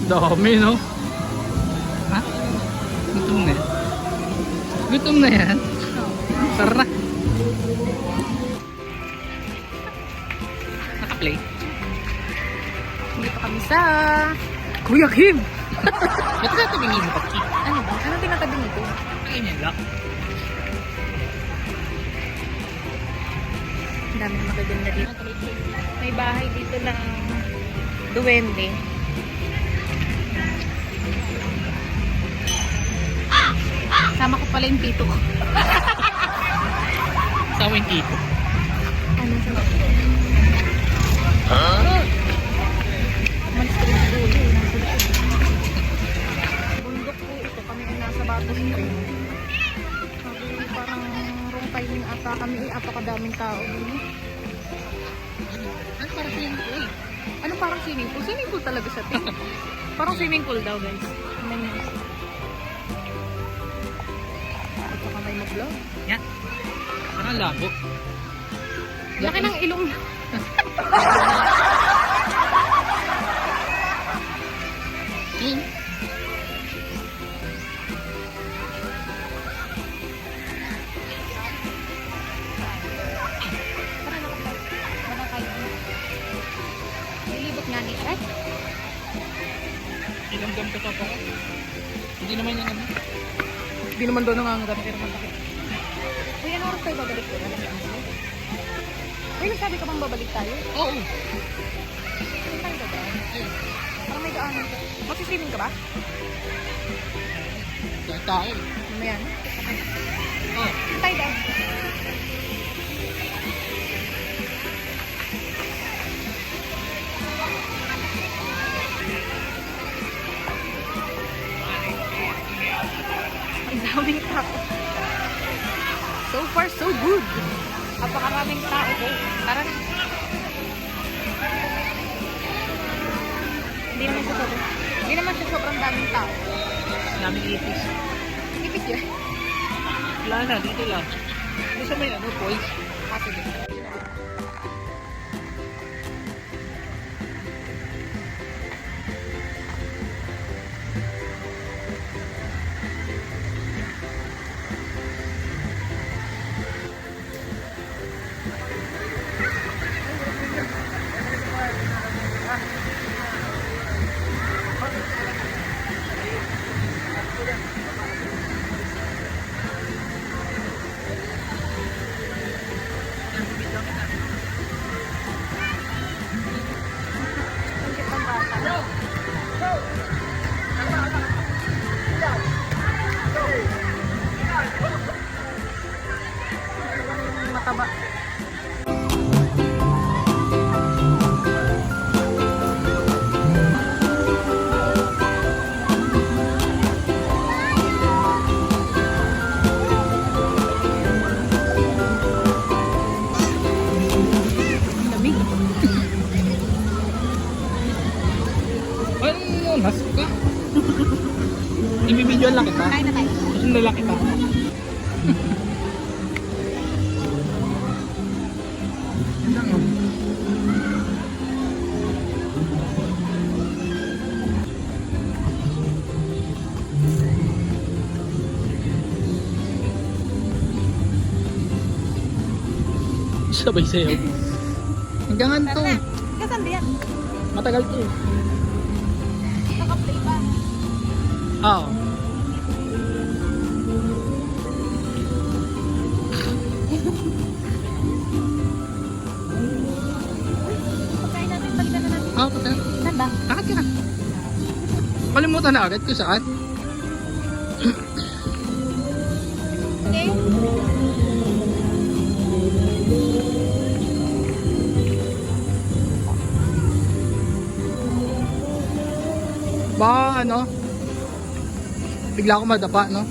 Dami, no? Ha? Gutom na yan. Gutom na yan. Tara na. Naka-play. Dito kami sa Kuya Kim! Ba't ka tabingin mo, Paki? ano ba? Anong tinatabi nito? Ayun yan lang. Ang dami na magaganda dito. May bahay dito ng duwende. Sama ko pala yung tito ko. Sama yung tito. Ano sa Malis ko rin sa dulo. Bundok po ito. Kami ay nasa Batos Street. Sabi parang wrong timing ata kami. Apakadaming tao din. Ano parang swimming pool? Ano parang swimming pool? Swimming pool talaga siya, Ting. Parang swimming pool daw, guys. Tingnan niyo. At saka may mag-vlog. Yan. Parang labo. Laki ng ilong. King. Tara, nakapag. Wala kayo. Nilibot nga ni Shrek. Ilanggam ko pa. Hindi naman yan ano. Hindi naman doon nangangagat pero masakit. Uy, ano oras tayo babalik ko? Uy, nagsabi ka bang babalik tayo? Oo. Saan tayo ba? Parang may daanan ka. Magsiswimming ka ba? Dahil tayo. Mamaya, no? Oo. Saan tayo daan? Ang daming tao. So far, so good. Napakaraming tao po. Tara na. Hindi naman siya sobrang daming tao. Daming ipis. Ipis yun. Wala na, dito lang. Dito sa may ano, boys. Kasi din. Mataba. Lamig. Ano, nasok ka? Ibibidyoan lang kita. Kain na tayo. Susunod lang kita. Yan lang, oh. Sabay sa'yo. Hanggang to. Kasandi yan. Matagal to. Naka-play pa. Oo. Pagkain natin, balikan na natin. Oo, patay. Saan ba? Bakit ka na? Kalimutan na agad kung saan. Okay. Baka ano, bigla ako madapa, no?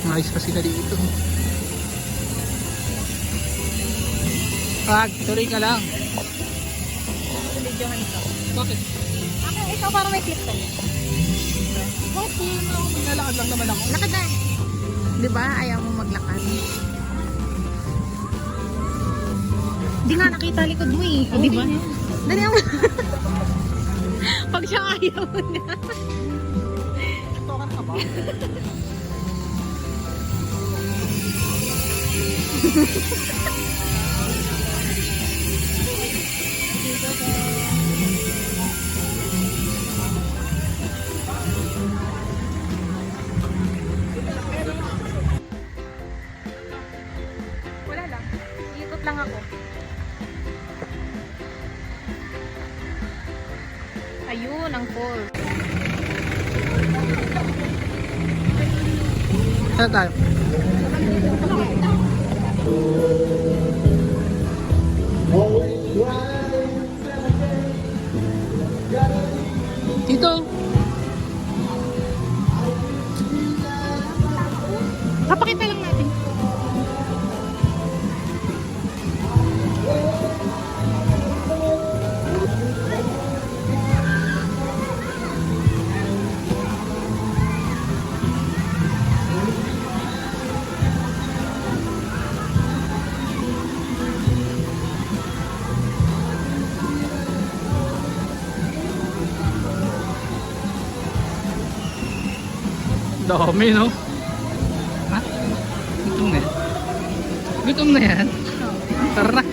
Ayos pa sila dito. Tuloy ka lang. Video nga ito. Bakit? Okay, ikaw parang may clip tayo. Bakit na ako? Maglalakad lang naman ako. Lakad na. Di ba? Ayaw mo maglakad. Hindi nga nakita likod mo eh. O, di ba? Dali mo. Pag siya ayaw niya. Tokan ka ba? Wala lang. Ikot lang ako. Ayun, ang call. Saan tayo? Dito. Papakita lang natin. Dami, no? Ha? Gutom na yan. Gutom na yan. Tara na.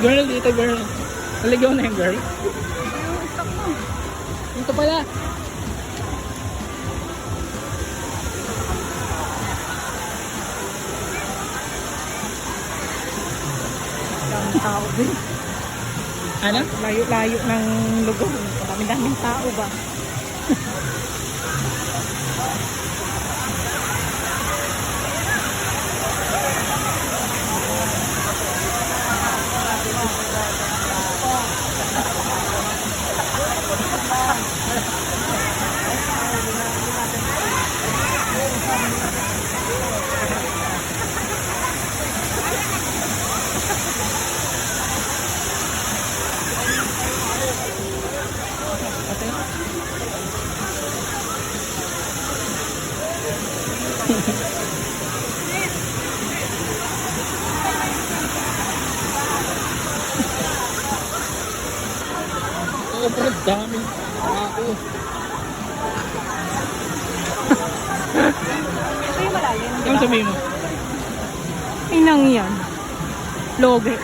Girl, dito girl. Naligaw na yung girl. Dito pala. Daming tao din. Ano? Layo-layo ng lugar. Daming tao ba? Sobrang dami. Ako. Ito yung malalim. Ano sabihin mo? Inang yan. Loge.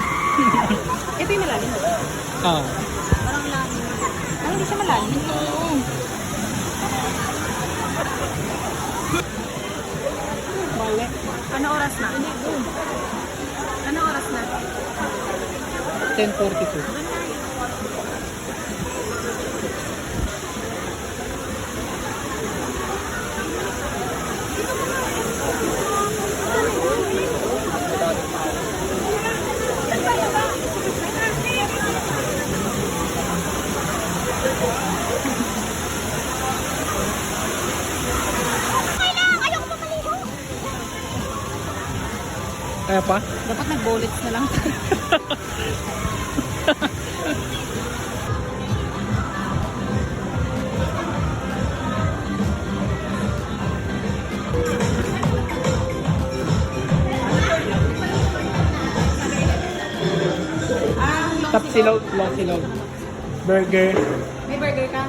Ito yung malalim. Ah. Parang lalim. Ay, hindi siya malalim. Oo. Mali. Ano oras na? Ano oras na? 10:42. Kaya pa? Dapat nag-bullets na lang. Tap silog, long silog. Burger. May burger ka?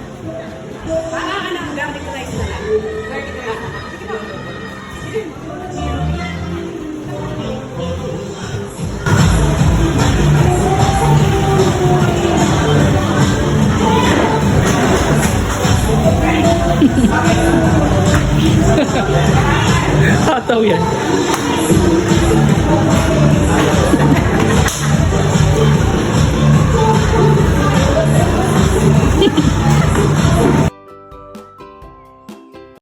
Garlic rice na lang. Garlic rice. Hataw yan.